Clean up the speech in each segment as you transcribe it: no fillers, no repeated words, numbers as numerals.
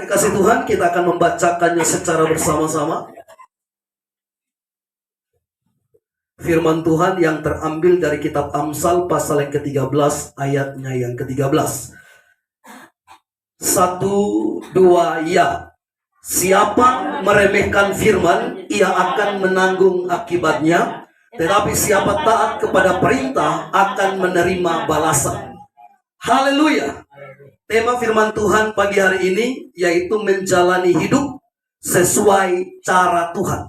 kekasih Tuhan, kita akan membacakannya secara bersama-sama. Firman Tuhan yang terambil dari kitab Amsal pasal yang ke-13 ayatnya yang ke-13. 1, 2, ya. Siapa meremehkan firman, ia akan menanggung akibatnya. Tetapi siapa taat kepada perintah akan menerima balasan. Haleluya. Tema firman Tuhan pagi hari ini yaitu menjalani hidup sesuai cara Tuhan.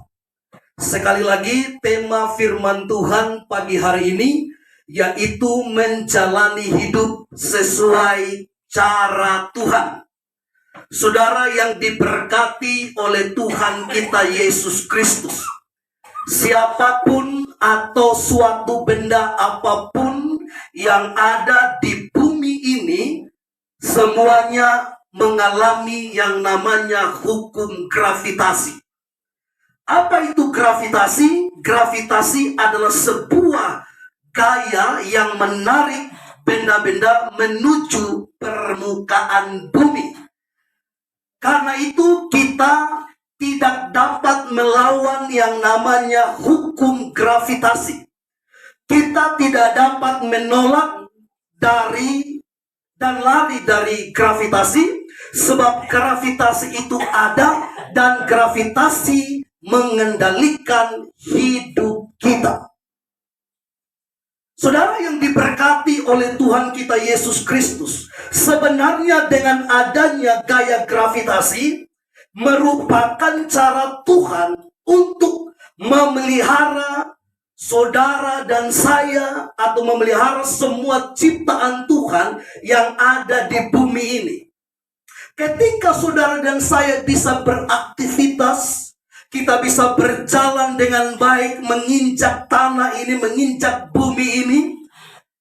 Sekali lagi, tema firman Tuhan pagi hari ini yaitu menjalani hidup sesuai cara Tuhan. Saudara yang diberkati oleh Tuhan kita Yesus Kristus, siapapun atau suatu benda apapun yang ada di bumi ini, semuanya mengalami yang namanya hukum gravitasi. Apa itu gravitasi? Gravitasi adalah sebuah gaya yang menarik benda-benda menuju permukaan bumi. Karena itu kita tidak dapat melawan yang namanya hukum gravitasi. Kita tidak dapat menolak dan lari dari gravitasi, sebab gravitasi itu ada dan gravitasi mengendalikan hidup kita. Saudara yang diberkati oleh Tuhan kita Yesus Kristus, sebenarnya dengan adanya gaya gravitasi merupakan cara Tuhan untuk memelihara saudara dan saya, atau memelihara semua ciptaan Tuhan yang ada di bumi ini. Ketika saudara dan saya bisa beraktivitas, kita bisa berjalan dengan baik, menginjak tanah ini, menginjak bumi ini,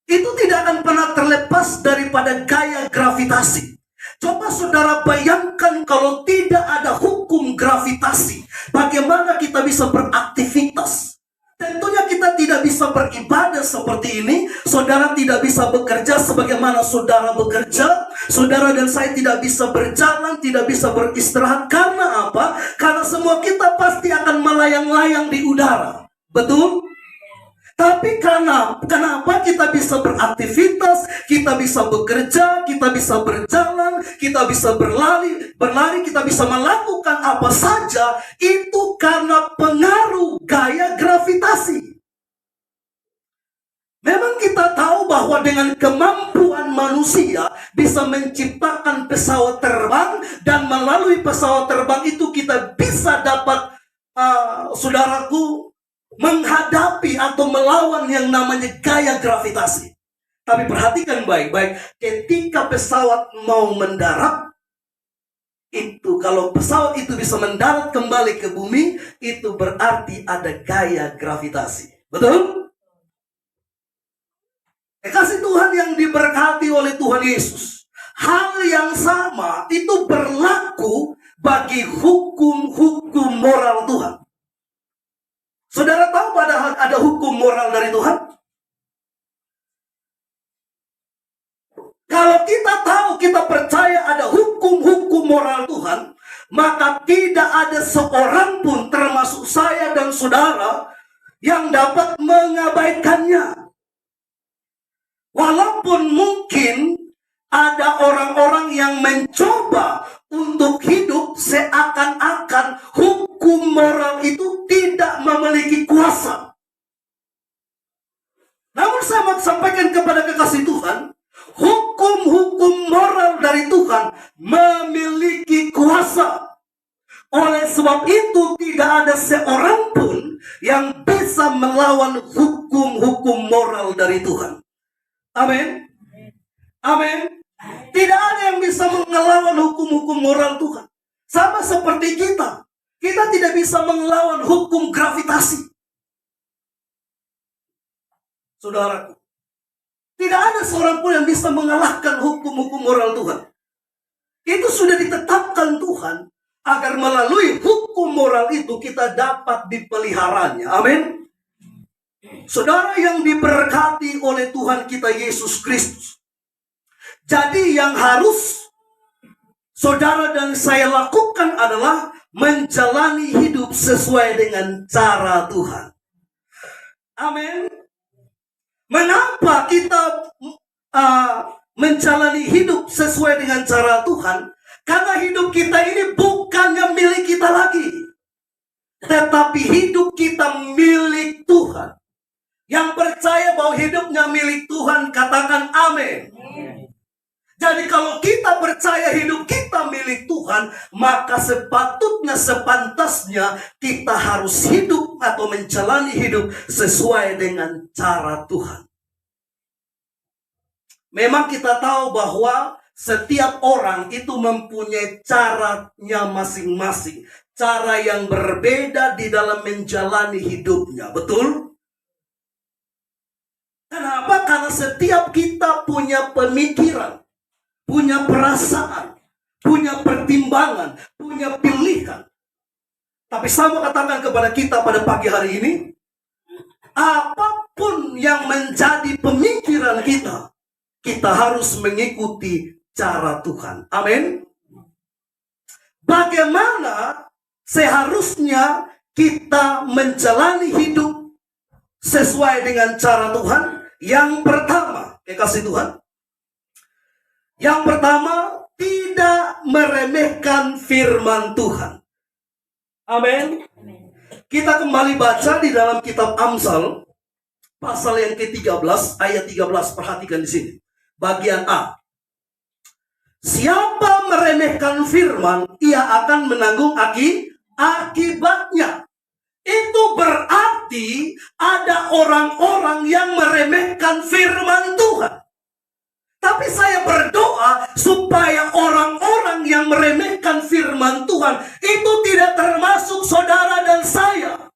itu tidak akan pernah terlepas daripada gaya gravitasi. Coba saudara bayangkan kalau tidak ada hukum gravitasi, bagaimana kita bisa beraktivitas? Tentunya kita tidak bisa beribadah seperti ini. Saudara tidak bisa bekerja sebagaimana saudara bekerja. Saudara dan saya tidak bisa berjalan, tidak bisa beristirahat. Karena apa? Karena semua kita pasti akan melayang-layang di udara. Betul? Tapi kenapa kita bisa beraktivitas, kita bisa bekerja, kita bisa berjalan, kita bisa berlari, kita bisa melakukan apa saja, itu karena pengaruh gaya gravitasi. Memang kita tahu bahwa dengan kemampuan manusia bisa menciptakan pesawat terbang, dan melalui pesawat terbang itu kita bisa dapat, saudaraku, menghadapi atau melawan yang namanya gaya gravitasi. Tapi perhatikan baik-baik, ketika pesawat mau mendarat, itu kalau pesawat itu bisa mendarat kembali ke bumi, itu berarti ada gaya gravitasi. Betul? Kasih Tuhan yang diberkati oleh Tuhan Yesus, hal yang sama itu berlaku bagi hukum-hukum moral Tuhan. Saudara tahu ada hukum moral dari Tuhan? Kalau kita tahu, kita percaya ada hukum-hukum moral Tuhan, maka tidak ada seorang pun termasuk saya dan saudara yang dapat mengabaikannya. Walaupun mungkin ada orang-orang yang mencoba untuk hidup seakan-akan hukum moral itu tidak memiliki kuasa. Namun saya mau sampaikan kepada kekasih Tuhan, hukum-hukum moral dari Tuhan memiliki kuasa. Oleh sebab itu tidak ada seorang pun yang bisa melawan hukum-hukum moral dari Tuhan. Amin. Amin. Tidak ada yang bisa melawan hukum-hukum moral Tuhan. Sama seperti kita. Kita tidak bisa melawan hukum gravitasi. Saudaraku, tidak ada seorang pun yang bisa mengalahkan hukum-hukum moral Tuhan. Itu sudah ditetapkan Tuhan agar melalui hukum moral itu kita dapat dipeliharanya. Amin. Saudara yang diberkati oleh Tuhan kita Yesus Kristus, jadi yang harus saudara dan saya lakukan adalah menjalani hidup sesuai dengan cara Tuhan. Amin. Mengapa kita menjalani hidup sesuai dengan cara Tuhan? Karena hidup kita ini bukannya milik kita lagi, tetapi hidup kita milik Tuhan. Yang percaya bahwa hidupnya milik Tuhan, katakan amin. Jadi kalau kita percaya hidup kita milik Tuhan, maka sepatutnya, sepantasnya kita harus hidup atau menjalani hidup sesuai dengan cara Tuhan. Memang kita tahu bahwa setiap orang itu mempunyai caranya masing-masing. Cara yang berbeda di dalam menjalani hidupnya. Betul? Kenapa? Karena setiap kita punya pemikiran, punya perasaan, punya pertimbangan, punya pilihan. Tapi saya mau katakan kepada kita pada pagi hari ini, apapun yang menjadi pemikiran kita, kita harus mengikuti cara Tuhan. Amin. Bagaimana seharusnya kita menjalani hidup sesuai dengan cara Tuhan? Yang pertama, kekasih Tuhan, yang pertama, tidak meremehkan firman Tuhan. Amin. Kita kembali baca di dalam kitab Amsal, pasal yang ke-13, ayat 13, perhatikan di sini. Bagian A. Siapa meremehkan firman, ia akan menanggung akibatnya. Itu berarti ada orang-orang yang meremehkan firman Tuhan. Tapi saya berdoa supaya orang-orang yang meremehkan firman Tuhan itu tidak termasuk saudara dan saya.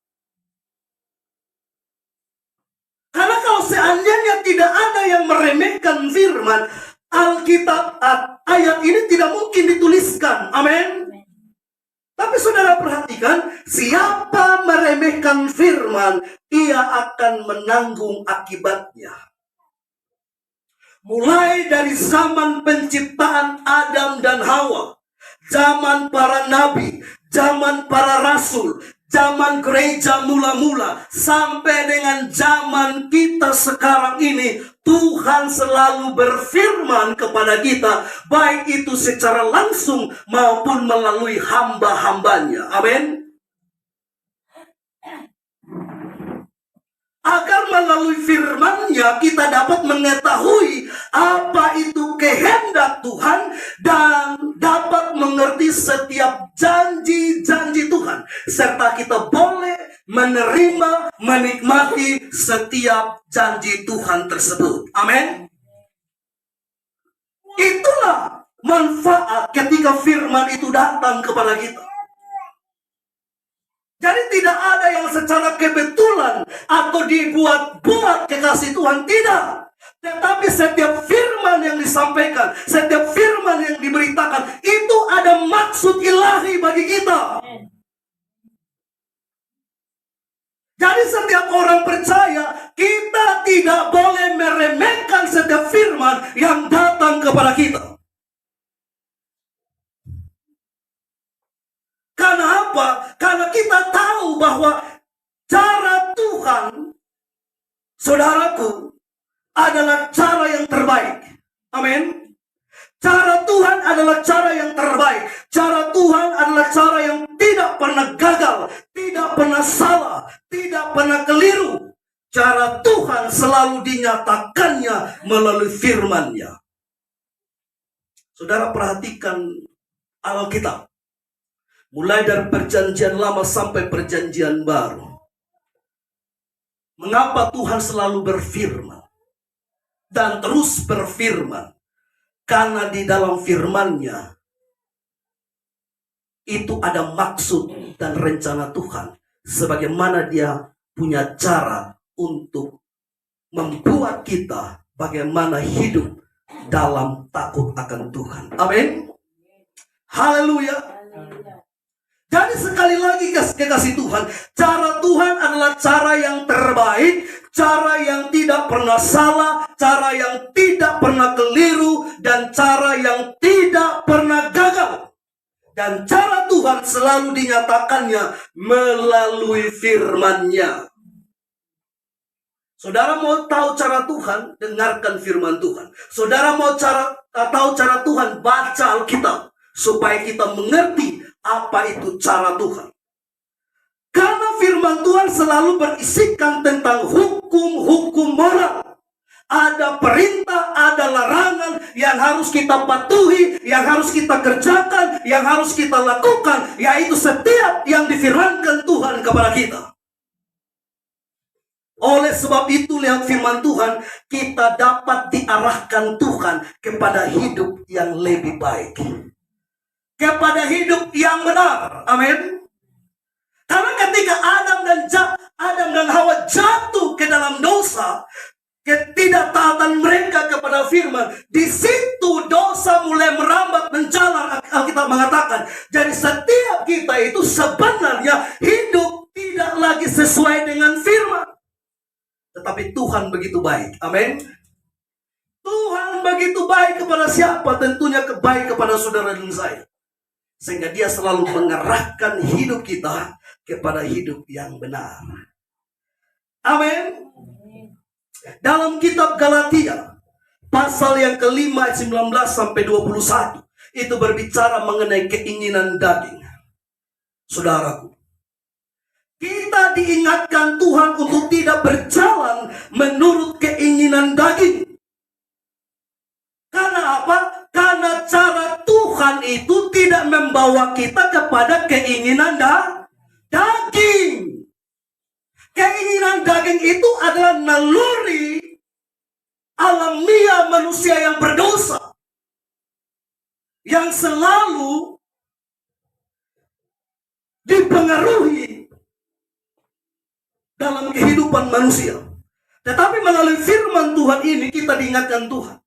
Karena kalau seandainya tidak ada yang meremehkan firman, Alkitab ayat ini tidak mungkin dituliskan. Amin. Tapi saudara perhatikan, siapa meremehkan firman, ia akan menanggung akibatnya. Mulai dari zaman penciptaan Adam dan Hawa, zaman para nabi, zaman para rasul, zaman gereja mula-mula, sampai dengan zaman kita sekarang ini, Tuhan selalu berfirman kepada kita, baik itu secara langsung maupun melalui hamba-hambanya. Amin. Agar melalui firman-Nya kita dapat mengetahui apa itu kehendak Tuhan dan dapat mengerti setiap janji-janji Tuhan, serta kita boleh menerima, menikmati setiap janji Tuhan tersebut. Amin. Itulah manfaat ketika firman itu datang kepada kita. Jadi tidak ada yang secara kebetulan atau dibuat-buat kekasih Tuhan, tidak. Tetapi setiap firman yang disampaikan, setiap firman yang diberitakan, itu ada maksud ilahi bagi kita. Jadi setiap orang percaya, kita tidak boleh meremehkan setiap firman yang datang kepada kita. Karena apa? Karena kita tahu bahwa cara Tuhan, saudaraku, adalah cara yang terbaik. Amin. Cara Tuhan adalah cara yang terbaik. Cara Tuhan adalah cara yang tidak pernah gagal, tidak pernah salah, tidak pernah keliru. Cara Tuhan selalu dinyatakannya melalui firman-Nya. Saudara perhatikan Alkitab. Mulai dari perjanjian lama sampai perjanjian baru. Mengapa Tuhan selalu berfirman? Dan terus berfirman. Karena di dalam firman-Nya itu ada maksud dan rencana Tuhan. Sebagaimana Dia punya cara untuk membuat kita bagaimana hidup dalam takut akan Tuhan. Amin. Haleluya. Jadi sekali lagi kekasih Tuhan, cara Tuhan adalah cara yang terbaik, cara yang tidak pernah salah, cara yang tidak pernah keliru, dan cara yang tidak pernah gagal. Dan cara Tuhan selalu dinyatakannya melalui firman-Nya. Saudara mau tahu cara Tuhan? Dengarkan firman Tuhan. Saudara mau tahu cara Tuhan? Baca Alkitab. Supaya kita mengerti apa itu cara Tuhan. Karena firman Tuhan selalu berisikan tentang hukum-hukum moral. Ada perintah, ada larangan yang harus kita patuhi, yang harus kita kerjakan, yang harus kita lakukan, yaitu setiap yang difirmankan Tuhan kepada kita. Oleh sebab itu, lihat firman Tuhan, kita dapat diarahkan Tuhan kepada hidup yang lebih baik, kepada hidup yang benar. Amin. Karena ketika Adam dan Hawa jatuh ke dalam dosa, ketidaktaatan mereka kepada firman, di situ dosa mulai merambat menjalar. Alkitab mengatakan, jadi setiap kita itu sebenarnya hidup tidak lagi sesuai dengan firman. Tetapi Tuhan begitu baik. Amin. Tuhan begitu baik kepada siapa? Tentunya baik kepada saudara dan saya. Sehingga dia selalu mengarahkan hidup kita kepada hidup yang benar. Amin. Dalam kitab Galatia, pasal yang kelima ayat 19 sampai 21, itu berbicara mengenai keinginan daging. Saudaraku, kita diingatkan Tuhan untuk tidak berjalan menurut keinginan daging. Karena apa? Karena cara Tuhan itu tidak membawa kita kepada keinginan daging. Keinginan daging itu adalah naluri alamiah manusia yang berdosa, yang selalu dipengaruhi dalam kehidupan manusia. Tetapi melalui firman Tuhan ini kita diingatkan Tuhan.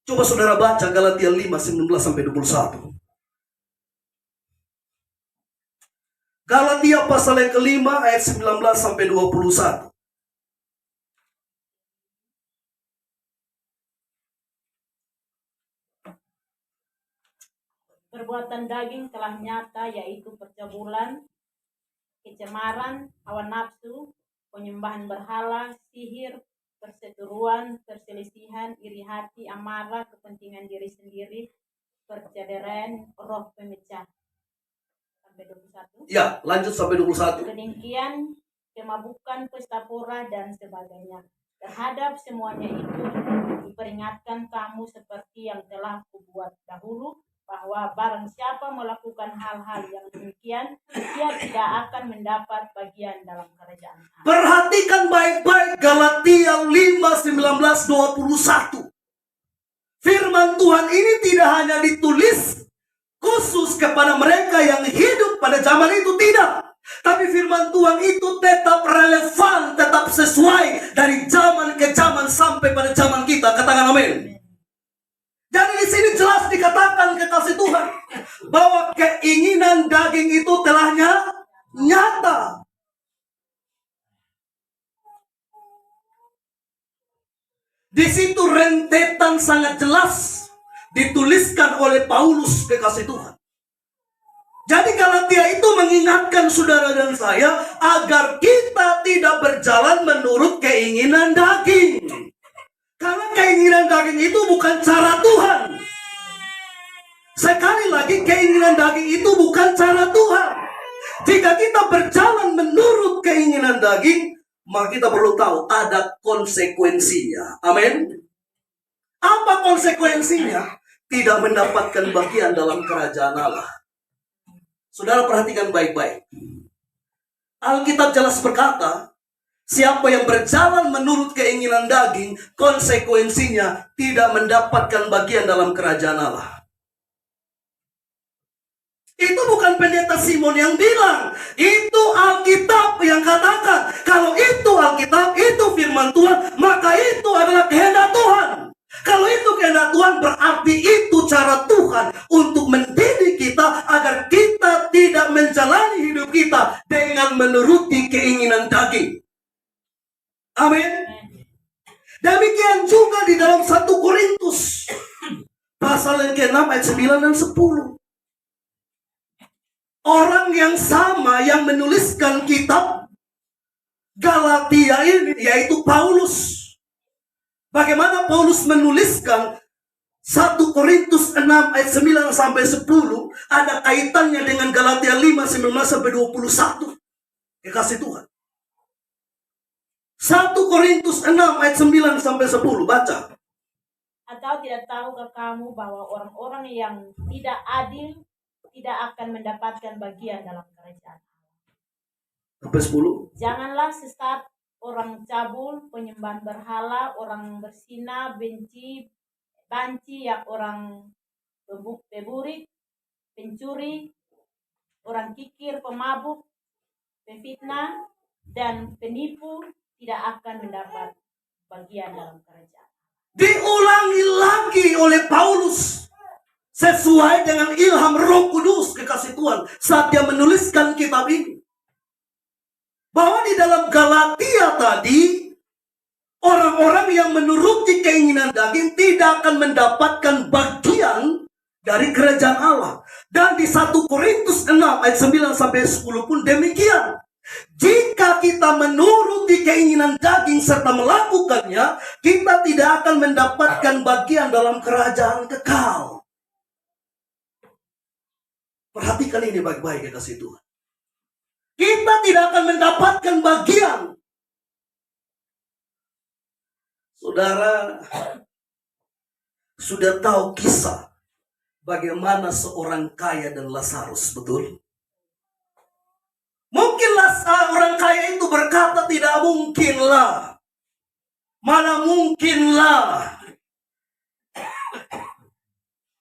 Coba saudara baca Galatia 5, 19 sampai 21. Galatia pasal yang kelima ayat 19 sampai 21. Perbuatan daging telah nyata, yaitu percabulan, kecemaran, hawa nafsu, penyembahan berhala, sihir, perseteruan, perselisihan, iri hati, amarah, kepentingan diri sendiri, perceraian, roh pemecah. Sampai 21. Ya, lanjut sampai 21. Kedengkian, kemabukan, pesta pora, dan sebagainya. Terhadap semuanya itu diperingatkan kamu seperti yang telah kubuat dahulu, bahwa barang siapa melakukan hal-hal yang demikian, dia tidak akan mendapat bagian dalam kerajaan Allah. Perhatikan baik-baik Galatia 5, 19, 21. Firman Tuhan ini tidak hanya ditulis khusus kepada mereka yang hidup pada zaman itu, tidak. Tapi firman Tuhan itu tetap relevan, tetap sesuai dari zaman ke zaman sampai pada zaman kita. Katakan amin. Jadi di sini jelas dikatakan kekasih Tuhan bahwa keinginan daging itu telah nyata. Di situ rentetan sangat jelas dituliskan oleh Paulus kekasih Tuhan. Jadi Galatia itu mengingatkan saudara dan saya agar kita tidak berjalan menurut keinginan daging. Karena keinginan daging itu bukan cara Tuhan. Sekali lagi, keinginan daging itu bukan cara Tuhan. Jika kita berjalan menurut keinginan daging, maka kita perlu tahu ada konsekuensinya. Amin. Apa konsekuensinya? Tidak mendapatkan bagian dalam kerajaan Allah. Saudara perhatikan baik-baik. Alkitab jelas berkata, siapa yang berjalan menurut keinginan daging, konsekuensinya tidak mendapatkan bagian dalam kerajaan Allah. Itu bukan pendeta Simon yang bilang, itu Alkitab yang katakan. Kalau itu Alkitab, itu firman Tuhan, maka itu adalah kehendak Tuhan. Kalau itu kehendak Tuhan, berarti itu cara Tuhan untuk mendidik kita agar kita tidak menjalani hidup kita dengan menuruti keinginan daging. Amin. Amen. Demikian juga di dalam 1 Korintus pasal yang ke-6 ayat 9 dan 10. Orang yang sama yang menuliskan kitab Galatia ini, yaitu Paulus. Bagaimana Paulus menuliskan 1 Korintus 6 ayat 9 sampai 10 ada kaitannya dengan Galatia 5 19 sampai 21. Kasih Tuhan. 1 Korintus 6 ayat 9 sampai 10, baca. Atau tidak tahukah kamu bahwa orang-orang yang tidak adil tidak akan mendapatkan bagian dalam kerajaan Allah? Sampai 10. Janganlah sesat, orang cabul, penyembah berhala, orang berzina, banci, yang orang peburik, pencuri, orang kikir, pemabuk, pefitnah, dan penipu tidak akan mendapat bagian dalam kerajaan. Diulangi lagi oleh Paulus sesuai dengan ilham Roh Kudus, kekasih Tuhan, saat dia menuliskan kitab ini. Bahwa di dalam Galatia tadi, orang-orang yang menuruti keinginan daging tidak akan mendapatkan bagian dari kerajaan Allah. Dan di 1 Korintus 6 ayat 9 sampai 10 pun demikian. Jika kita menuruti keinginan daging serta melakukannya, kita tidak akan mendapatkan bagian dalam kerajaan kekal. Perhatikan ini baik-baik, ya kasih Tuhan. Kita tidak akan mendapatkan bagian. Saudara sudah tahu kisah bagaimana seorang kaya dan Lazarus, betul? Mungkinlah orang kaya itu berkata, tidak mungkinlah. Mana mungkinlah.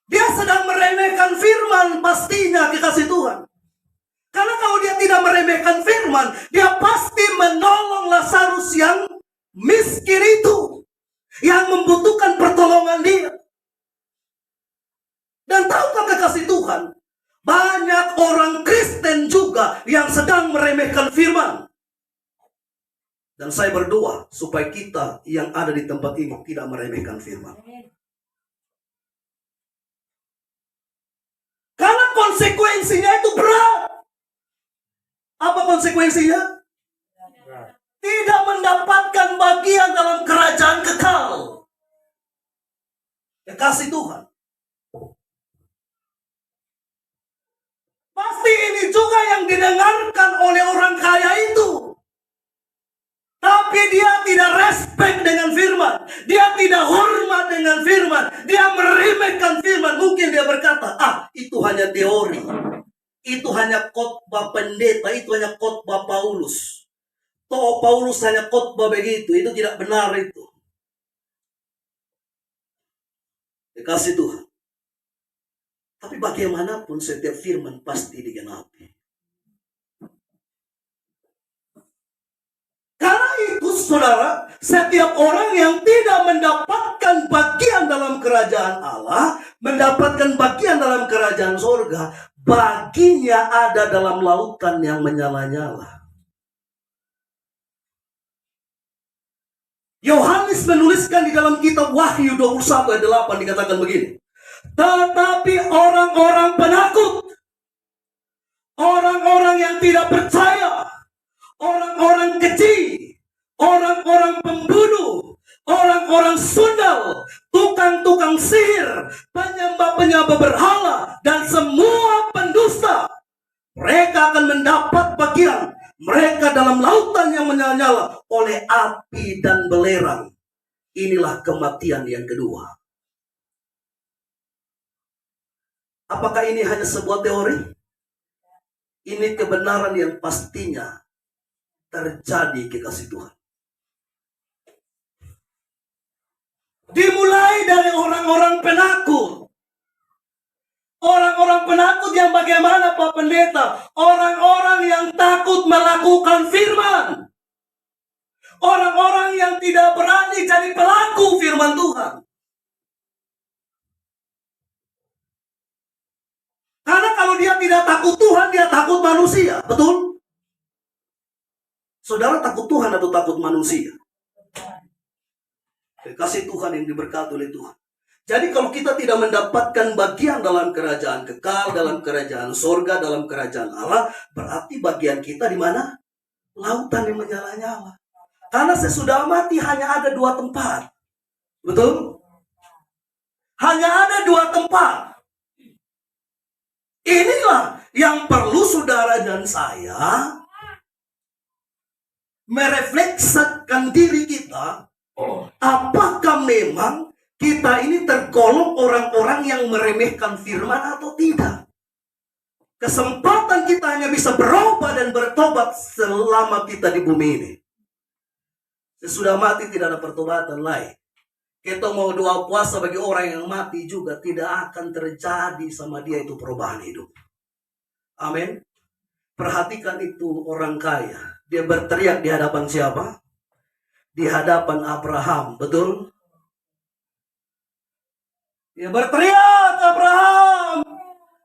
Dia sedang meremehkan firman pastinya, kekasih Tuhan. Karena kalau dia tidak meremehkan firman, dia pasti menolong Lazarus yang miskin itu, yang membutuhkan pertolongan dia. Dan tahukah kekasih Tuhan, banyak orang Kristen juga yang sedang meremehkan firman. Dan saya berdoa supaya kita yang ada di tempat ini tidak meremehkan firman. Karena konsekuensinya itu berat. Apa konsekuensinya? Tidak mendapatkan bagian dalam kerajaan kekal. Kekasih Tuhan. Pasti ini juga yang didengarkan oleh orang kaya itu. Tapi dia tidak respect dengan firman. Dia tidak hormat dengan firman. Dia meremehkan firman. Mungkin dia berkata, itu hanya teori. Itu hanya khotbah pendeta. Itu hanya khotbah Paulus. Toh Paulus hanya khotbah begitu. Itu tidak benar itu. Dikasih Tuhan. Tapi bagaimanapun setiap firman pasti digenapi. Karena itu saudara, setiap orang yang tidak mendapatkan bagian dalam kerajaan Allah, mendapatkan bagian dalam kerajaan surga, baginya ada dalam lautan yang menyala-nyala. Yohanes menuliskan di dalam kitab Wahyu 21 ayat 8 dikatakan begini. Tetapi orang-orang penakut, orang-orang yang tidak percaya, orang-orang keji, orang-orang pembunuh, orang-orang sundal, tukang-tukang sihir, penyembah-penyembah berhala, dan semua pendusta, mereka akan mendapat bagian mereka dalam lautan yang menyala-nyala oleh api dan belerang. Inilah kematian yang kedua. Apakah ini hanya sebuah teori? Ini kebenaran yang pastinya terjadi, kekasih Tuhan. Dimulai dari orang-orang penakut. Orang-orang penakut yang bagaimana Pak Pendeta? Orang-orang yang takut melakukan firman. Orang-orang yang tidak berani jadi pelaku firman Tuhan. Karena kalau dia tidak takut Tuhan, dia takut manusia. Betul? Saudara takut Tuhan atau takut manusia? Kasih Tuhan yang diberkati oleh Tuhan. Jadi kalau kita tidak mendapatkan bagian dalam kerajaan kekal, dalam kerajaan sorga, dalam kerajaan Allah, berarti bagian kita di mana? Lautan yang menyala-nyala. Karena sesudah mati hanya ada 2 tempat. Betul? Hanya ada 2 tempat. Inilah yang perlu saudara dan saya merefleksikan diri kita. Apakah memang kita ini tergolong orang-orang yang meremehkan firman atau tidak? Kesempatan kita hanya bisa berubah dan bertobat selama kita di bumi ini. Sesudah mati tidak ada pertobatan lain. Kita mau doa puasa bagi orang yang mati juga tidak akan terjadi sama dia itu perubahan hidup. Amin. Perhatikan itu orang kaya. Dia berteriak di hadapan siapa? Di hadapan Abraham, betul? Dia berteriak, Abraham,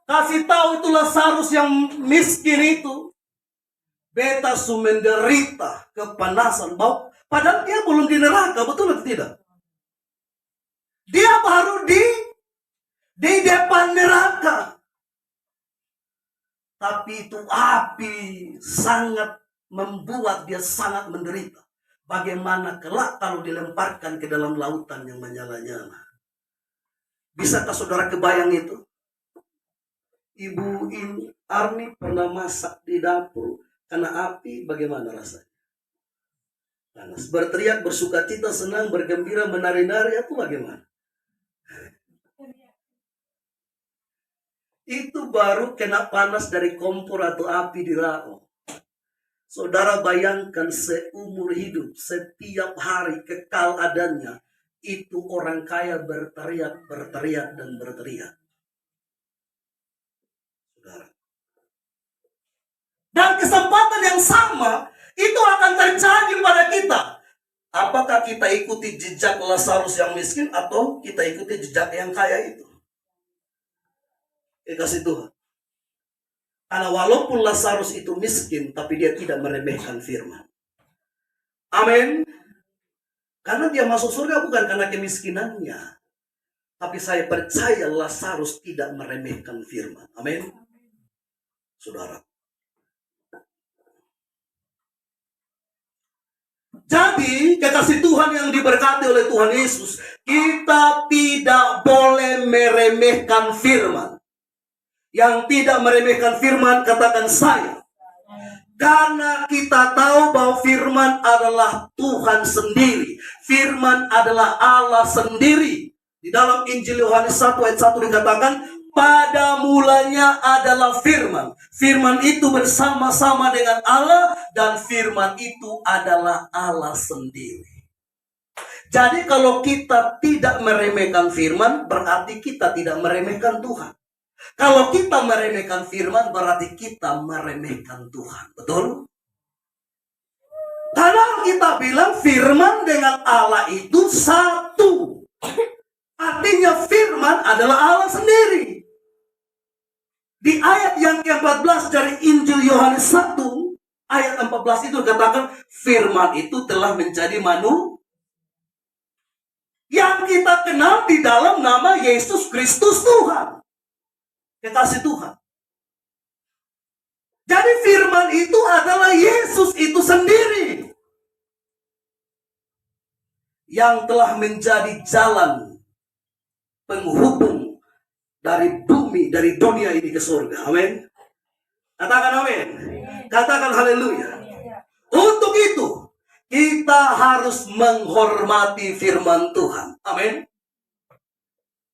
kasih tahu itu Lazarus yang miskin itu. Beta menderita kepanasan bau. Padahal dia belum di neraka, betul atau tidak? Dia baru di depan neraka. Tapi itu api sangat membuat dia sangat menderita. Bagaimana kelak kalau dilemparkan ke dalam lautan yang menyala-nyala? Bisakah saudara kebayang itu? Ibu Arni pernah masak di dapur karena api, bagaimana rasanya? Panas. Berteriak, bersuka cita, senang, bergembira, menari-nari, itu bagaimana? Itu baru kena panas dari kompor atau api di rao. Saudara bayangkan seumur hidup, setiap hari kekal adanya, itu orang kaya berteriak, berteriak, dan berteriak. Saudara. Dan kesempatan yang sama, itu akan terjadi pada kita. Apakah kita ikuti jejak Lazarus yang miskin, atau kita ikuti jejak yang kaya itu? Kasih Tuhan. Karena walaupun Lazarus itu miskin, tapi dia tidak meremehkan firman. Amin. Karena dia masuk surga bukan karena kemiskinannya. Tapi saya percaya Lazarus tidak meremehkan firman. Amin. Saudara. Jadi, kekasih Tuhan yang diberkati oleh Tuhan Yesus, kita tidak boleh meremehkan firman. Yang tidak meremehkan firman, katakan saya. Karena kita tahu bahwa firman adalah Tuhan sendiri. Firman adalah Allah sendiri. Di dalam Injil Yohanes 1 ayat 1 dikatakan, pada mulanya adalah firman. Firman itu bersama-sama dengan Allah, dan firman itu adalah Allah sendiri. Jadi kalau kita tidak meremehkan firman, berarti kita tidak meremehkan Tuhan. Kalau kita meremehkan firman, berarti kita meremehkan Tuhan. Betul? Karena kita bilang firman dengan Allah itu satu. Artinya firman adalah Allah sendiri. Di ayat yang ke-14 dari Injil Yohanes 1, ayat 14 itu katakan, firman itu telah menjadi manusia. Yang kita kenal di dalam nama Yesus Kristus Tuhan. Kekasih Tuhan. Jadi firman itu adalah Yesus itu sendiri. Yang telah menjadi jalan penghubung dari bumi, dari dunia ini ke surga. Amin. Katakan amin. Katakan haleluya. Untuk itu, kita harus menghormati firman Tuhan. Amin.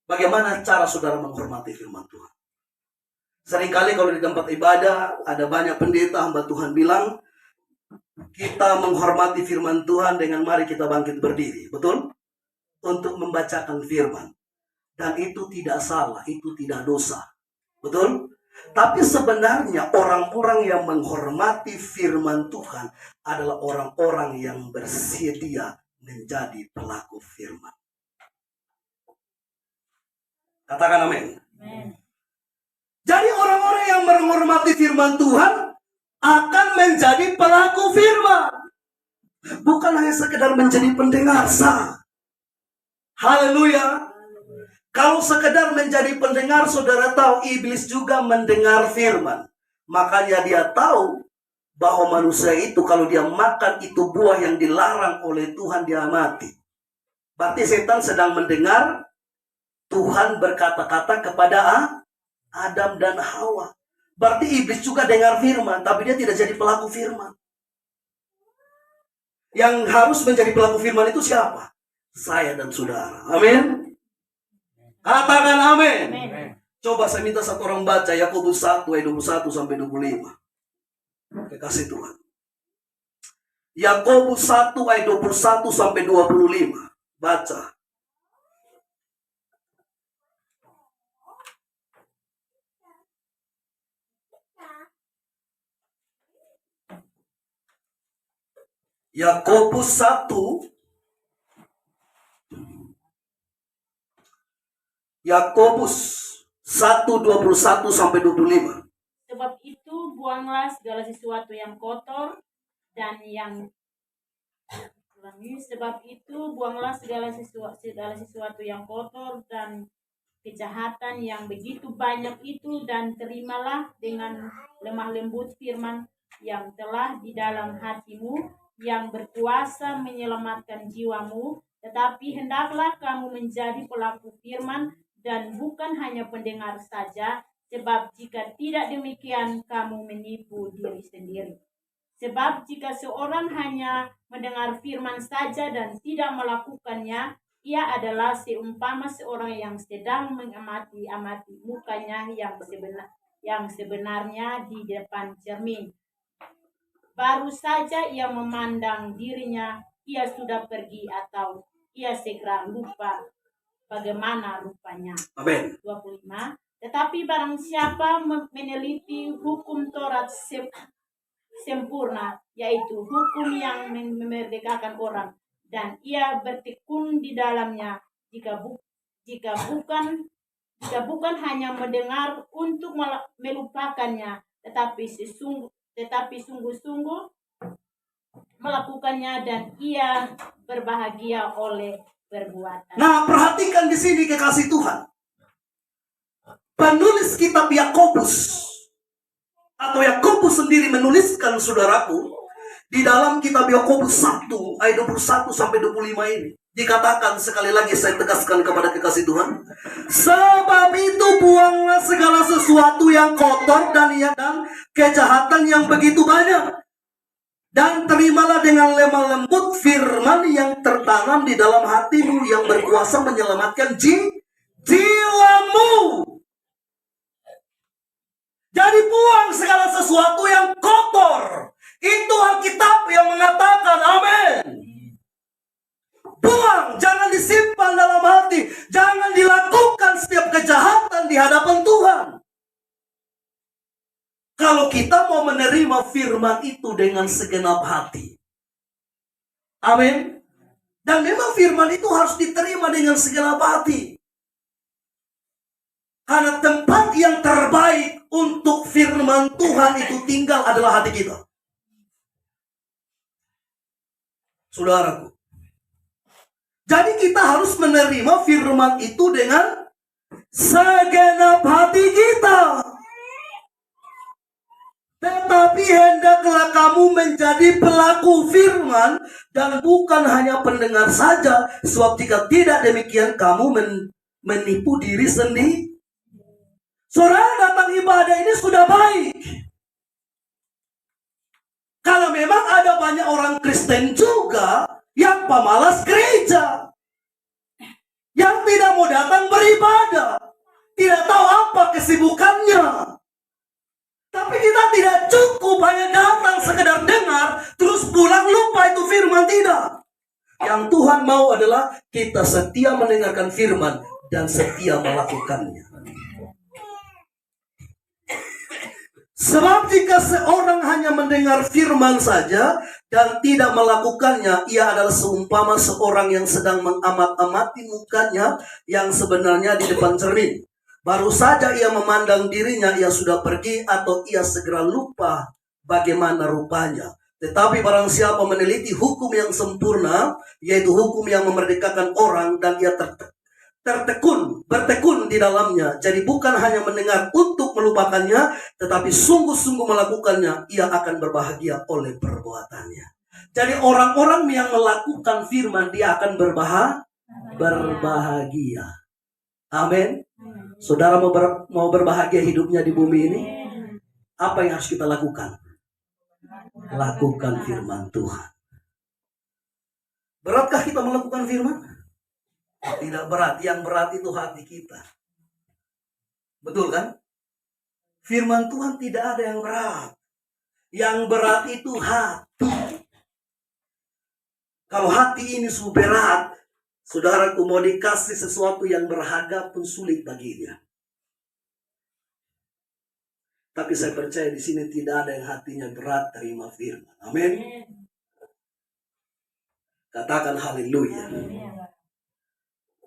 Bagaimana cara saudara menghormati firman Tuhan? Seringkali kalau di tempat ibadah ada banyak pendeta hamba Tuhan bilang, kita menghormati firman Tuhan dengan mari kita bangkit berdiri. Betul? Untuk membacakan firman. Dan itu tidak salah, itu tidak dosa. Betul? Tapi sebenarnya orang-orang yang menghormati firman Tuhan adalah orang-orang yang bersedia menjadi pelaku firman. Katakan amin. Amin. Jadi orang-orang yang menghormati firman Tuhan akan menjadi pelaku firman. Bukan hanya sekedar menjadi pendengar sah. Haleluya. Kalau sekedar menjadi pendengar, saudara tahu iblis juga mendengar firman. Makanya dia tahu bahwa manusia itu kalau dia makan itu buah yang dilarang oleh Tuhan, dia mati. Berarti setan sedang mendengar Tuhan berkata-kata kepada Adam dan Hawa. Berarti iblis juga dengar firman, tapi dia tidak jadi pelaku firman. Yang harus menjadi pelaku firman itu siapa? Saya dan saudara. Amin. Katakan amin. Amin. Coba saya minta satu orang baca Yakobus 1 ayat 21 sampai 25. Kekasih Tuhan. Yakobus 1 ayat 21 sampai 25. Baca. Yakobus 1 21 sampai 25. Sebab itu buanglah segala sesuatu yang kotor dan yang sebab itu buanglah segala sesuatu yang kotor dan kejahatan yang begitu banyak itu, dan terimalah dengan lemah lembut firman yang telah di dalam hatimu, yang berkuasa menyelamatkan jiwamu. Tetapi hendaklah kamu menjadi pelaku firman dan bukan hanya pendengar saja, sebab jika tidak demikian kamu menipu diri sendiri. Sebab jika seorang hanya mendengar firman saja dan tidak melakukannya, ia adalah seumpama seorang yang sedang mengamati mukanya yang sebenarnya di depan cermin. Baru saja ia memandang dirinya, ia sudah pergi atau ia segera lupa bagaimana rupanya. Amin. 25. Tetapi barang siapa meneliti hukum Taurat sempurna, yaitu hukum yang memerdekakan orang, dan ia bertekun di dalamnya, jika bukan hanya mendengar untuk melupakannya, tetapi sungguh-sungguh melakukannya, dan ia berbahagia oleh perbuatan. Nah, perhatikan di sini kekasih Tuhan. Penulis kitab Yakobus atau Yakobus sendiri menuliskan, saudaraku, di dalam kitab Yakobus 1 ayat 21 sampai 25 ini dikatakan, sekali lagi saya tegaskan kepada kekasih Tuhan, sebab itu buanglah segala sesuatu yang kotor dan kejahatan yang begitu banyak, dan terimalah dengan lemah lembut firman yang tertanam di dalam hatimu, yang berkuasa menyelamatkan jiwamu. Jadi buang segala sesuatu yang kotor. Itu Alkitab yang mengatakan, amin. Buang, jangan disimpan dalam hati. Jangan dilakukan setiap kejahatan di hadapan Tuhan. Kalau kita mau menerima firman itu dengan segenap hati. Amin. Dan memang firman itu harus diterima dengan segenap hati. Karena tempat yang terbaik untuk firman Tuhan itu tinggal adalah hati kita. Saudaraku. Jadi kita harus menerima firman itu dengan segenap hati kita. Tetapi hendaklah kamu menjadi pelaku firman dan bukan hanya pendengar saja. Sebab jika tidak demikian kamu menipu diri sendiri. Saudara, datang ibadah ini sudah baik. Kalau memang ada banyak orang Kristen juga yang pemalas gereja, yang tidak mau datang beribadah, tidak tahu apa kesibukannya. Tapi kita tidak cukup hanya datang sekedar dengar, terus pulang lupa itu firman, tidak. Yang Tuhan mau adalah kita setia mendengarkan firman dan setia melakukannya. Sebab jika seorang hanya mendengar firman saja dan tidak melakukannya, ia adalah seumpama seorang yang sedang mengamat-amati mukanya yang sebenarnya di depan cermin. Baru saja ia memandang dirinya, ia sudah pergi atau ia segera lupa bagaimana rupanya. Tetapi barang siapa meneliti hukum yang sempurna, yaitu hukum yang memerdekakan orang, dan ia bertekun di dalamnya. Jadi bukan hanya mendengar untuk melupakannya, tetapi sungguh-sungguh melakukannya, ia akan berbahagia oleh perbuatannya. Jadi orang-orang yang melakukan firman, dia akan berbahagia. Amin. Saudara mau berbahagia hidupnya di bumi ini? Apa yang harus kita lakukan? Lakukan firman Tuhan. Beratkah kita melakukan firman? Tidak berat. Yang berat itu hati kita. Betul kan? Firman Tuhan tidak ada yang berat. Yang berat itu hati. Kalau hati ini sudah berat, saudaraku, mau dikasih sesuatu yang berharga pun sulit baginya. Tapi saya percaya di sini tidak ada yang hatinya berat terima firman. Amin. Katakan haleluya.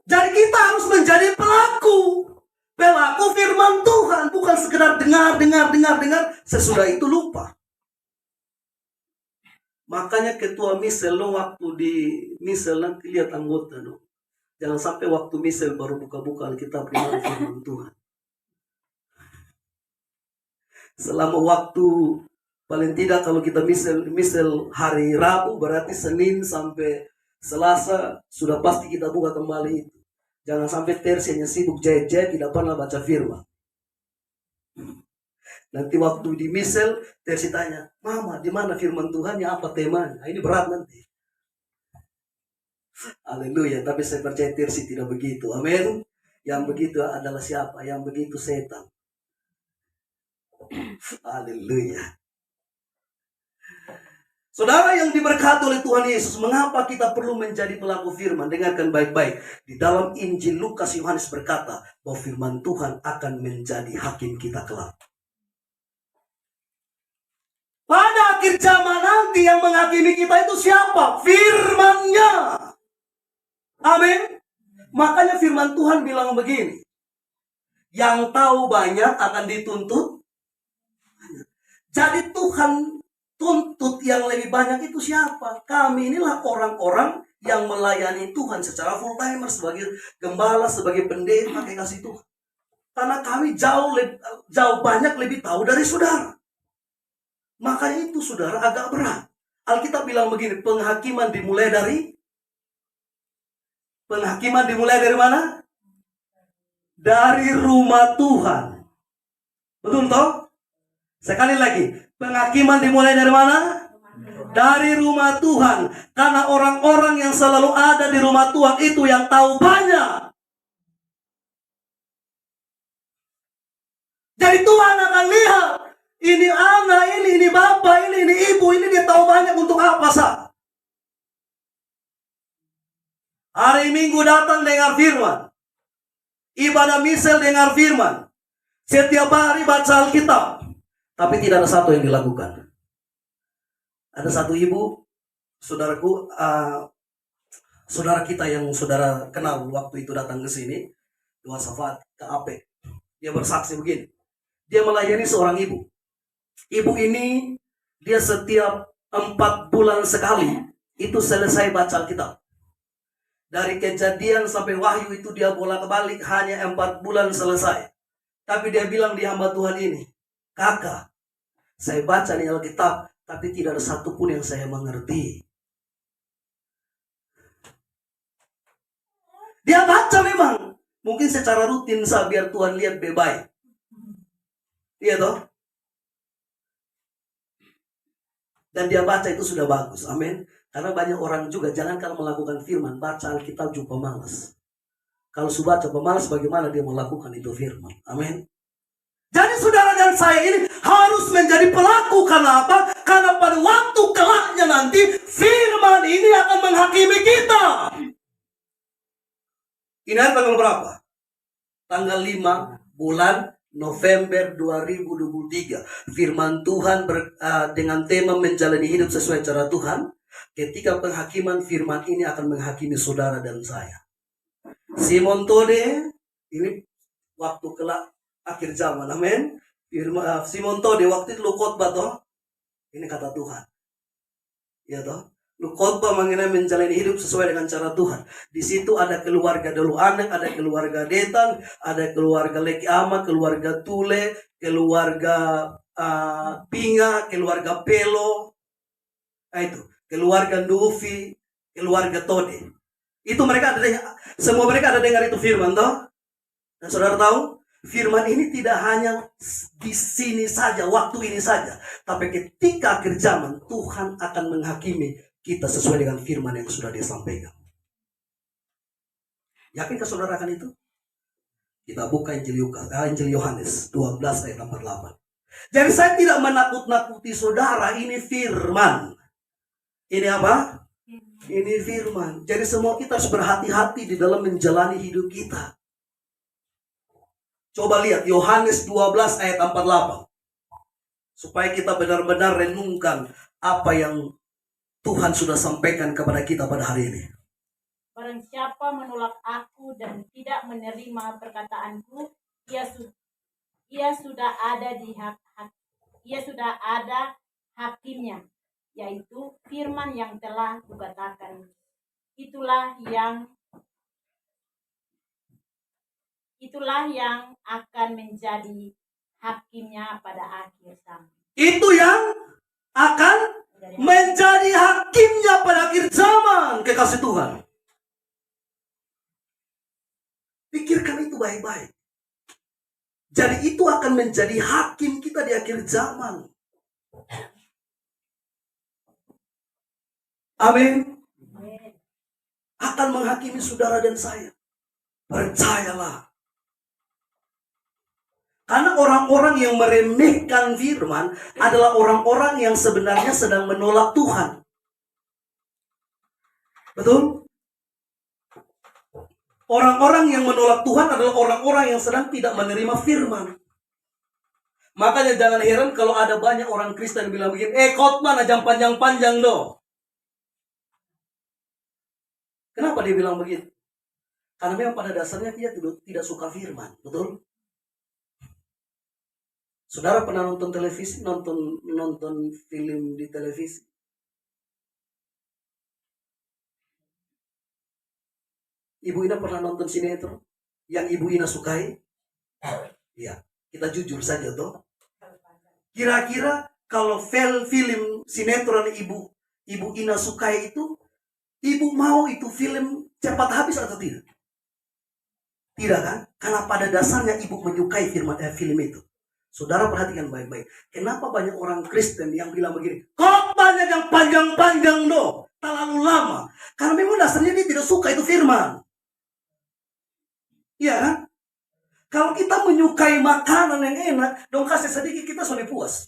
Jadi kita harus menjadi pelaku firman Tuhan, bukan sekedar dengar. Sesudah itu lupa. Makanya ketua misel lo waktu di misel nanti lihat anggota lo. Jangan sampai waktu misel baru buka-buka Alkitab firman Tuhan. Selama waktu paling tidak kalau kita misel hari Rabu, berarti Senin sampai Selasa sudah pasti kita buka kembali itu. Jangan sampai tersinya sibuk jahit-jahit tidak pernah baca firman. Nanti waktu di misel tersi tanya, "Mama, di mana firman Tuhan? Ya apa temanya?" Nah, ini berat nanti. Haleluya, tapi saya percaya tersi tidak begitu. Amin. Yang begitu adalah siapa? Yang begitu setan. Haleluya. Saudara yang diberkati oleh Tuhan Yesus, mengapa kita perlu menjadi pelaku firman? Dengarkan baik-baik. Di dalam Injil Lukas, Yohanes berkata bahwa firman Tuhan akan menjadi hakim kita kelak. Pada akhir zaman nanti yang menghakimi kita itu siapa? Firman-Nya. Amin. Makanya firman Tuhan bilang begini. Yang tahu banyak akan dituntut. Jadi Tuhan tuntut yang lebih banyak itu siapa? Kami inilah orang-orang yang melayani Tuhan secara full timer, sebagai gembala, sebagai pendeta, pakai kasih Tuhan. Karena kami jauh banyak lebih tahu dari saudara. Makanya itu saudara agak berat. Alkitab bilang begini, penghakiman dimulai dari mana? Dari rumah Tuhan. Betul toh? Sekali lagi, penghakiman dimulai dari mana? Dari rumah Tuhan. Karena orang-orang yang selalu ada di rumah Tuhan itu yang tahu banyak. Jadi Tuhan akan lihat, ini anak, ini bapak, ini ibu, ini dia tahu banyak untuk apa sah? Hari Minggu datang dengar firman. Ibadah misal dengar firman. Setiap hari baca Alkitab. Tapi tidak ada satu yang dilakukan. Ada satu ibu, saudaraku, saudara kita yang saudara kenal waktu itu datang ke sini, Dua Safat ke AP. Dia bersaksi begini. Dia melayani seorang ibu. Ibu ini, dia setiap 4 bulan sekali itu selesai baca Alkitab. Dari Kejadian sampai Wahyu itu dia bolak-balik hanya 4 bulan selesai. Tapi dia bilang di hamba Tuhan ini, "Kakak, saya baca nih Alkitab, tapi tidak ada satupun yang saya mengerti." Dia baca memang. Mungkin secara rutin biar Tuhan lihat baik. Iya toh? Dan dia baca itu sudah bagus. Amin. Karena banyak orang juga, jangan kalau melakukan firman, baca Alkitab juga pemalas. Kalau sudah baca pemalas, bagaimana dia melakukan itu firman? Amin. Jadi saudara dan saya ini harus menjadi pelaku. Karena apa? Karena pada waktu kelaknya nanti, firman ini akan menghakimi kita. Ini hari tanggal berapa? Tanggal 5 bulan November 2023. Firman Tuhan dengan tema menjalani hidup sesuai cara Tuhan. Ketika penghakiman, firman ini akan menghakimi saudara dan saya. Simon Tode, ini waktu kelak akhir zaman, amin. Simon Tode waktu itu lo khotbah toh. Ini kata Tuhan. Ya toh? Lu khotbah mengenai menjalani hidup sesuai dengan cara Tuhan. Di situ ada keluarga dulu anak, ada keluarga Detan, ada keluarga Leki Ama, keluarga Tule, keluarga Pinga, keluarga Pelo. Nah, itu keluarga Dufi, keluarga Tode. Itu mereka ada dengar, semua mereka ada dengar itu firman toh. Dan saudara tahu, firman ini tidak hanya di sini saja, waktu ini saja, tapi ketika akhir zaman Tuhan akan menghakimi kita sesuai dengan firman yang sudah dia sampaikan. Yakinkah saudara akan itu? Kita buka Injil Yohanes 12 ayat 48. Jadi saya tidak menakut-nakuti saudara, ini firman. Ini apa? Ini firman. Jadi semua kita harus berhati-hati di dalam menjalani hidup kita. Coba lihat Yohanes 12 ayat 48. Supaya kita benar-benar renungkan apa yang Tuhan sudah sampaikan kepada kita pada hari ini. Barang siapa menolak aku dan tidak menerima perkataanku, ia sudah ada hakimnya, yaitu firman yang telah kukatakan. Itulah yang akan menjadi hakimnya pada akhir zaman. Itu yang akan menjadi hakimnya pada akhir zaman, kekasih Tuhan. Pikirkan itu baik-baik. Jadi itu akan menjadi hakim kita di akhir zaman. Amin. Akan menghakimi saudara dan saya. Percayalah. Karena orang-orang yang meremehkan firman adalah orang-orang yang sebenarnya sedang menolak Tuhan. Betul? Orang-orang yang menolak Tuhan adalah orang-orang yang sedang tidak menerima firman. Makanya jangan heran kalau ada banyak orang Kristen bilang begini, khotbah ajang panjang-panjang doh. Kenapa dia bilang begitu? Karena memang pada dasarnya dia tidak suka firman, betul? Saudara pernah nonton televisi, nonton film di televisi? Ibu Ina pernah nonton sinetron yang Ibu Ina sukai? Ya, kita jujur saja toh. Kira-kira kalau film sinetron Ibu Ina sukai itu, Ibu mau itu film cepat habis atau tidak? Tidak kan? Karena pada dasarnya Ibu menyukai film itu. Saudara perhatikan baik-baik. Kenapa banyak orang Kristen yang bilang begini, khotbahnya yang panjang-panjang doh, terlalu lama. Karena memang dasarnya dia tidak suka itu firman. Iya kan? Kalau kita menyukai makanan yang enak, dong kasih sedikit kita sudah puas.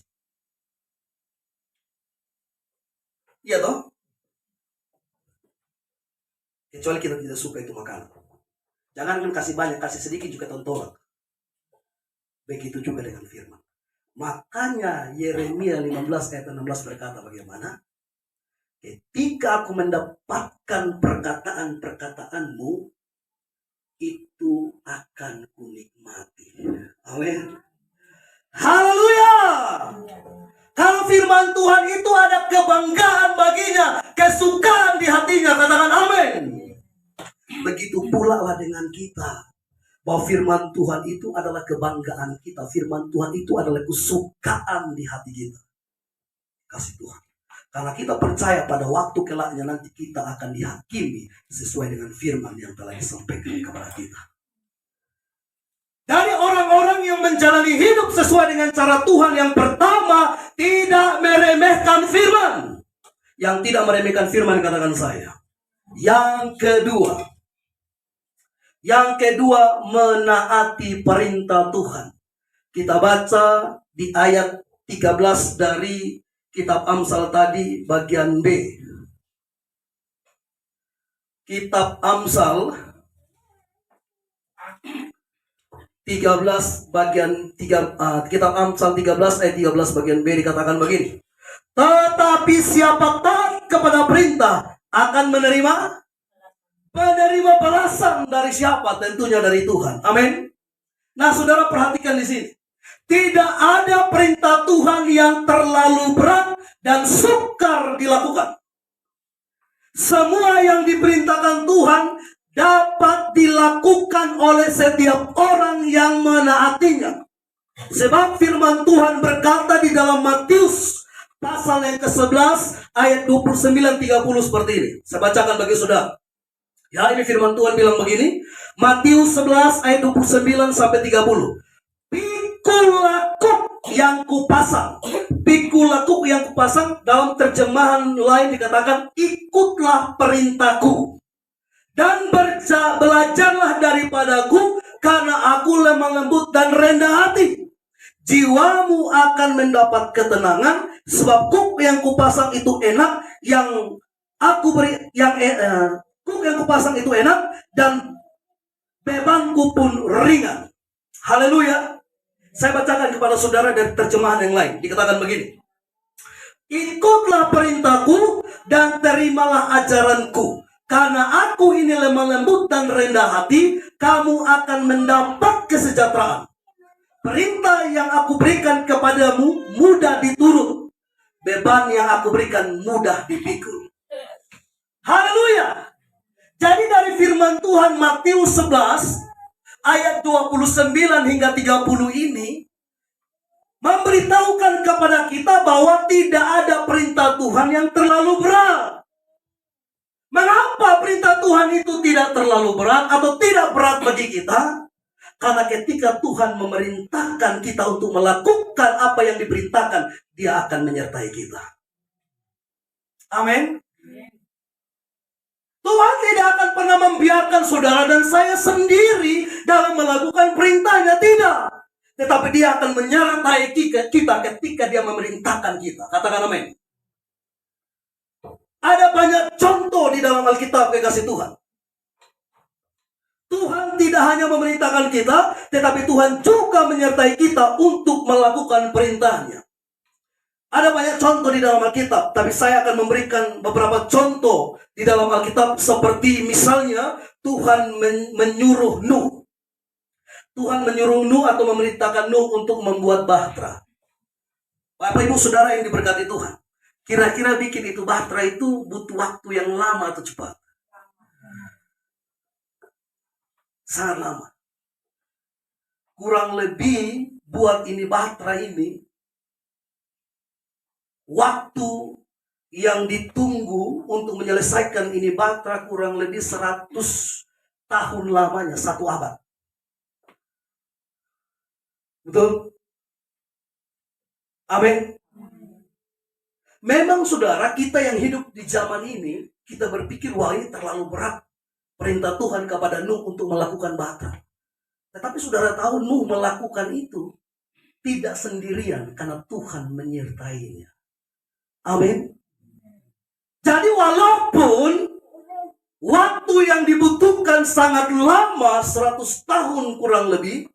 Iya toh? Kecuali kita tidak suka itu makanan. Jangan kan kasih banyak, kasih sedikit juga tolak. Begitu juga dengan firman. Makanya Yeremia 15 ayat 16 berkata bagaimana? Ketika aku mendapatkan perkataan-perkataanmu, itu akan kunikmati. Amin. Haleluya. Kalau firman Tuhan itu ada kebanggaan baginya, kesukaan di hatinya, katakan amin. Begitu pula lah dengan kita. Bahwa firman Tuhan itu adalah kebanggaan kita. Firman Tuhan itu adalah kesukaan di hati kita. Kasih Tuhan. Karena kita percaya pada waktu kelaknya nanti kita akan dihakimi sesuai dengan firman yang telah disampaikan kepada kita. Dari orang-orang yang menjalani hidup sesuai dengan cara Tuhan, yang pertama, tidak meremehkan firman. Yang tidak meremehkan firman, katakan saya. Yang kedua, menaati perintah Tuhan. Kita baca di ayat 13 dari kitab Amsal tadi, bagian B. Kitab Amsal 13 bagian 3, kitab Amsal 13 ayat 13 bagian B dikatakan begini. Tetapi siapa taat kepada perintah akan menerima balasan dari siapa? Tentunya dari Tuhan. Amin. Nah, saudara perhatikan di sini. Tidak ada perintah Tuhan yang terlalu berat dan sukar dilakukan. Semua yang diperintahkan Tuhan dapat dilakukan oleh setiap orang yang menaatinya. Sebab firman Tuhan berkata di dalam Matius pasal yang ke-11 ayat 29-30 seperti ini. Saya bacakan bagi saudara. Ya, ini firman Tuhan bilang begini. Matius 11 ayat 29 sampai 30. Pikul lakuk yang kupasang. Pikul lakuk yang kupasang dalam terjemahan lain dikatakan ikutlah perintahku. Dan belajarlah daripadaku karena aku lemah lembut dan rendah hati. Jiwamu akan mendapat ketenangan sebab kuk yang kupasang itu enak, yang aku beri kuk yang kupasang itu enak dan bebanku pun ringan. Haleluya. Saya bacakan kepada saudara dari terjemahan yang lain. Dikatakan begini. Ikutlah perintahku dan terimalah ajaranku. Karena aku ini lemah lembut dan rendah hati, kamu akan mendapat kesejahteraan. Perintah yang aku berikan kepadamu mudah diturut. Beban yang aku berikan mudah dipikul. Haleluya. Jadi dari firman Tuhan Matius 11 ayat 29 hingga 30 ini memberitahukan kepada kita bahwa tidak ada perintah Tuhan yang terlalu berat. Mengapa perintah Tuhan itu tidak terlalu berat atau tidak berat bagi kita? Karena ketika Tuhan memerintahkan kita untuk melakukan apa yang diperintahkan, Dia akan menyertai kita. Amin. Tuhan tidak akan pernah membiarkan saudara dan saya sendiri dalam melakukan perintahnya, tidak. Tetapi Dia akan menyertai kita ketika Dia memerintahkan kita. Katakan amin. Ada banyak contoh di dalam Alkitab kekasih Tuhan. Tuhan tidak hanya memerintahkan kita, tetapi Tuhan juga menyertai kita untuk melakukan perintahnya. Ada banyak contoh di dalam Alkitab, tapi saya akan memberikan beberapa contoh di dalam Alkitab, seperti misalnya Tuhan menyuruh Nuh. Tuhan menyuruh Nuh atau memerintahkan Nuh untuk membuat bahtera. Bapak Ibu Saudara yang diberkati Tuhan, kira-kira bikin itu bahtera itu butuh waktu yang lama atau cepat? Sangat lama. Kurang lebih buat ini bahtera ini, waktu yang ditunggu untuk menyelesaikan ini bahtera kurang lebih 100 tahun lamanya, 1 abad. Betul? Amin. Memang saudara, kita yang hidup di zaman ini, kita berpikir wah ini terlalu berat. Perintah Tuhan kepada Nuh untuk melakukan bahtera. Tetapi saudara tahu Nuh melakukan itu tidak sendirian karena Tuhan menyertainya. Amin. Jadi walaupun waktu yang dibutuhkan sangat lama, 100 tahun kurang lebih,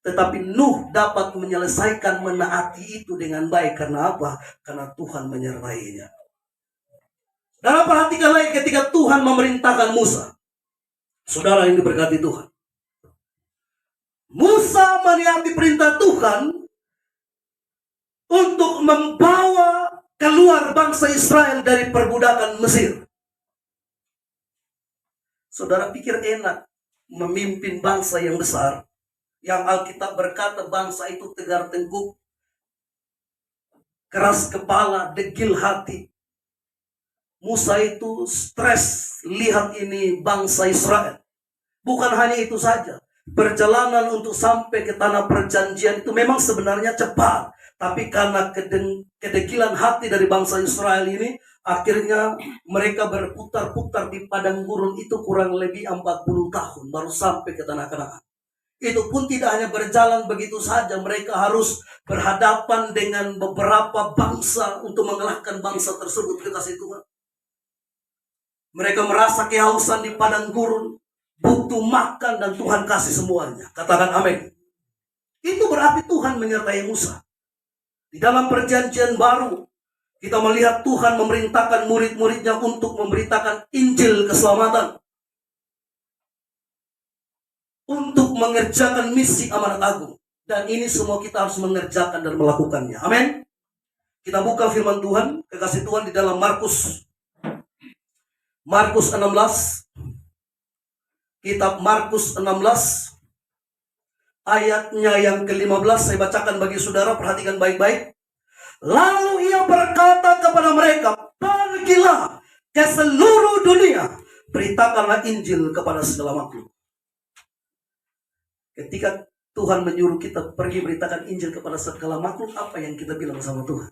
tetapi Nuh dapat menyelesaikan, menaati itu dengan baik. Karena apa? Karena Tuhan menyertainya. Saudara perhatikan lagi ketika Tuhan memerintahkan Musa. Saudara yang diberkati Tuhan, Musa menaati perintah Tuhan untuk membawa keluar bangsa Israel dari perbudakan Mesir. Saudara pikir enak memimpin bangsa yang besar, yang Alkitab berkata bangsa itu tegar tengkuk, keras kepala, degil hati. Musa itu stres lihat ini bangsa Israel. Bukan hanya itu saja. Perjalanan untuk sampai ke tanah perjanjian itu memang sebenarnya cepat. Tapi karena kedegilan hati dari bangsa Israel ini, akhirnya mereka berputar-putar di padang gurun itu kurang lebih 40 tahun baru sampai ke tanah Kanaan. Itu pun tidak hanya berjalan begitu saja. Mereka harus berhadapan dengan beberapa bangsa untuk mengalahkan bangsa tersebut, kekasih Tuhan. Mereka merasa kehausan di padang gurun, butuh makan, dan Tuhan kasih semuanya. Katakan amin. Itu berarti Tuhan menyertai Musa. Di dalam perjanjian baru, kita melihat Tuhan memerintahkan murid-muridnya untuk memberitakan Injil keselamatan, untuk mengerjakan misi amanat agung. Dan ini semua kita harus mengerjakan dan melakukannya. Amin. Kita buka firman Tuhan, kekasih Tuhan, di dalam Markus 16. Kitab Markus 16. Ayatnya yang ke-15 saya bacakan bagi saudara, perhatikan baik-baik. Lalu ia berkata kepada mereka, pergilah ke seluruh dunia, beritakanlah Injil kepada segala makhluk. Ketika Tuhan menyuruh kita pergi beritakan Injil kepada segala makhluk, apa yang kita bilang sama Tuhan?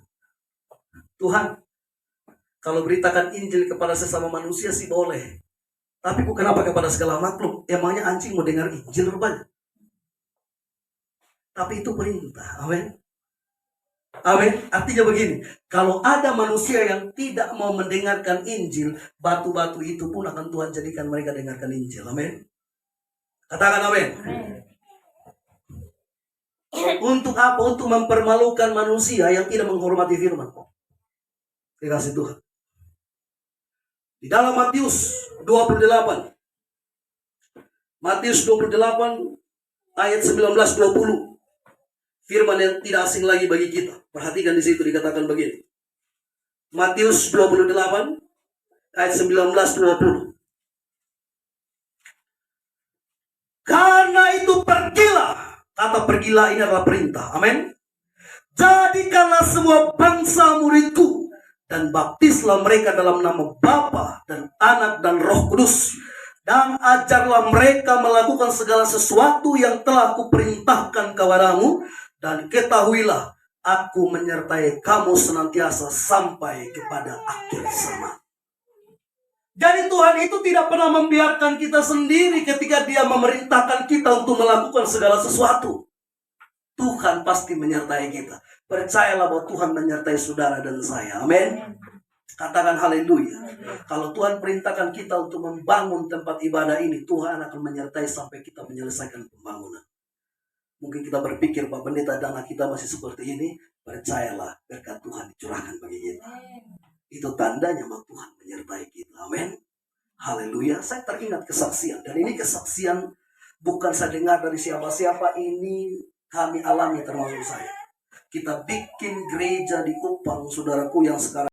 Tuhan, kalau beritakan Injil kepada sesama manusia sih boleh, tapi kenapa kepada segala makhluk? Emangnya anjing mau dengar Injil rupanya? Tapi itu perintah. Amin. Amin. Artinya begini, kalau ada manusia yang tidak mau mendengarkan Injil, batu-batu itu pun akan Tuhan jadikan mereka dengarkan Injil. Amin. Katakan amin. Untuk apa? Untuk mempermalukan manusia yang tidak menghormati firman. Terima kasih Tuhan. Di dalam Matius 28. Matius 28 ayat 19-20. Firman yang tidak asing lagi bagi kita. Perhatikan di situ dikatakan begini. Matius 28 ayat 19-20. Karena itu pergilah. Kata pergilah ini adalah perintah. Amin. Jadikanlah semua bangsa muridku dan baptislah mereka dalam nama Bapa dan Anak dan Roh Kudus. Dan ajarlah mereka melakukan segala sesuatu yang telah kuperintahkan kepadamu. Dan ketahuilah, aku menyertai kamu senantiasa sampai kepada akhir zaman. Jadi Tuhan itu tidak pernah membiarkan kita sendiri ketika Dia memerintahkan kita untuk melakukan segala sesuatu. Tuhan pasti menyertai kita. Percayalah bahwa Tuhan menyertai saudara dan saya. Amin. Katakan haleluya. Kalau Tuhan perintahkan kita untuk membangun tempat ibadah ini, Tuhan akan menyertai sampai kita menyelesaikan pembangunan. Mungkin kita berpikir, Pak Pendeta, dana kita masih seperti ini. Percayalah, berkat Tuhan dicurahkan bagi kita. Itu tandanya bahwa Tuhan menyertai kita. Amin. Haleluya. Saya teringat kesaksian. Dan ini kesaksian bukan saya dengar dari siapa-siapa. Ini kami alami termasuk saya. Kita bikin gereja di Kupang, saudaraku, yang sekarang